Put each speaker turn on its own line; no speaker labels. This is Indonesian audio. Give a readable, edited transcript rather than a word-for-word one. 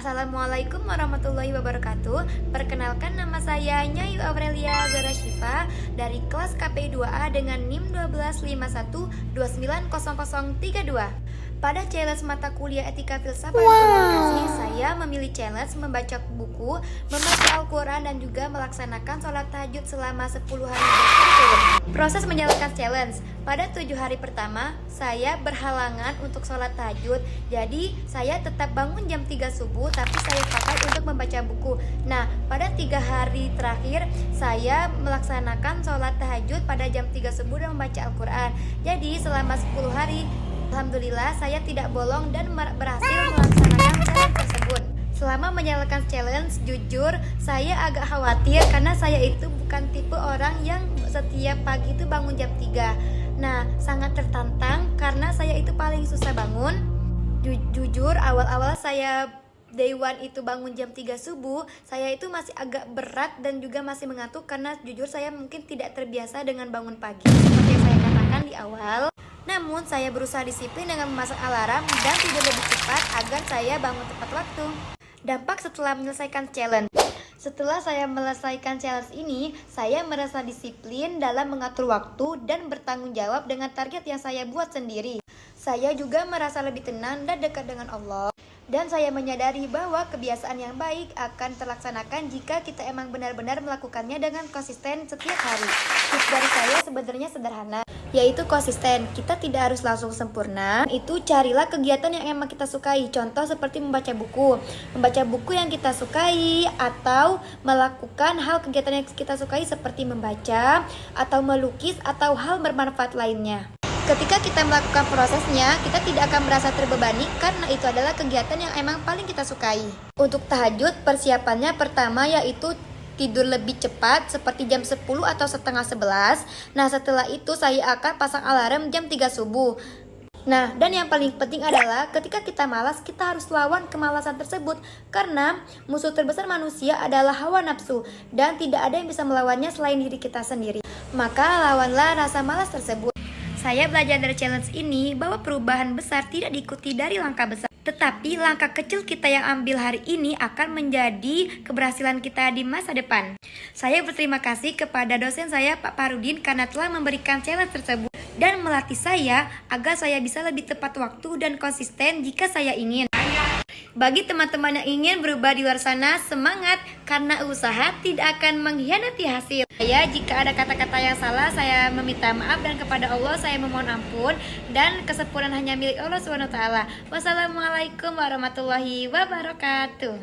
Assalamualaikum warahmatullahi wabarakatuh. Perkenalkan, nama saya Nyayu Aurelia Zara Syifa dari kelas KPI 2A dengan NIM 1251290032. Pada challenge mata kuliah Etika Filsafat dan Komunikasi, saya memilih challenge membaca buku, membaca Al-Quran, dan juga melaksanakan sholat tahajud selama 10 hari berturut-turut. Proses menjalankan challenge. Pada 7 hari pertama, saya berhalangan untuk sholat tahajud. Jadi, saya tetap bangun jam 3 subuh, tapi saya pakai untuk membaca buku. Nah, pada 3 hari terakhir, saya melaksanakan sholat tahajud pada jam 3 subuh dan membaca Al-Quran. Jadi, selama 10 hari, alhamdulillah saya tidak bolong dan berhasil melaksanakan challenge tersebut. Selama menjalankan challenge, jujur saya agak khawatir karena saya itu bukan tipe orang yang setiap pagi itu bangun jam 3. Nah, sangat tertantang karena saya itu paling susah bangun. Jujur awal-awal saya day one itu bangun jam 3 subuh, saya itu masih agak berat dan juga masih mengantuk karena jujur saya mungkin tidak terbiasa dengan bangun pagi seperti yang saya katakan di awal. Namun saya berusaha disiplin dengan memasang alarm dan tidur lebih cepat agar saya bangun tepat waktu. Dampak setelah menyelesaikan challenge. Setelah saya menyelesaikan challenge ini, saya merasa disiplin dalam mengatur waktu dan bertanggung jawab dengan target yang saya buat sendiri. Saya juga merasa lebih tenang dan dekat dengan Allah. Dan saya menyadari bahwa kebiasaan yang baik akan terlaksanakan jika kita emang benar-benar melakukannya dengan konsisten setiap hari. Tips dari saya sebenarnya sederhana, yaitu konsisten. Kita tidak harus langsung sempurna. Itu carilah kegiatan yang emang kita sukai. Contoh seperti membaca buku yang kita sukai, atau melakukan hal kegiatan yang kita sukai seperti membaca atau melukis atau hal bermanfaat lainnya. Ketika kita melakukan prosesnya, kita tidak akan merasa terbebani karena itu adalah kegiatan yang emang paling kita sukai. Untuk tahajud, persiapannya pertama yaitu tidur lebih cepat seperti jam 10 atau setengah 11. Nah, setelah itu saya akan pasang alarm jam 3 subuh. Nah, dan yang paling penting adalah ketika kita malas, kita harus lawan kemalasan tersebut. Karena musuh terbesar manusia adalah hawa nafsu, dan tidak ada yang bisa melawannya selain diri kita sendiri. Maka lawanlah rasa malas tersebut. Saya belajar dari challenge ini bahwa perubahan besar tidak diikuti dari langkah besar, tetapi langkah kecil kita yang ambil hari ini akan menjadi keberhasilan kita di masa depan. Saya berterima kasih kepada dosen saya, Pak Parudin, karena telah memberikan challenge tersebut dan melatih saya agar saya bisa lebih tepat waktu dan konsisten jika saya ingin. Bagi teman-teman yang ingin berubah di luar sana, semangat, karena usaha tidak akan mengkhianati hasil. Jika ada kata-kata yang salah, saya meminta maaf, dan kepada Allah saya memohon ampun, dan kesempurnaan hanya milik Allah SWT. Wassalamualaikum warahmatullahi wabarakatuh.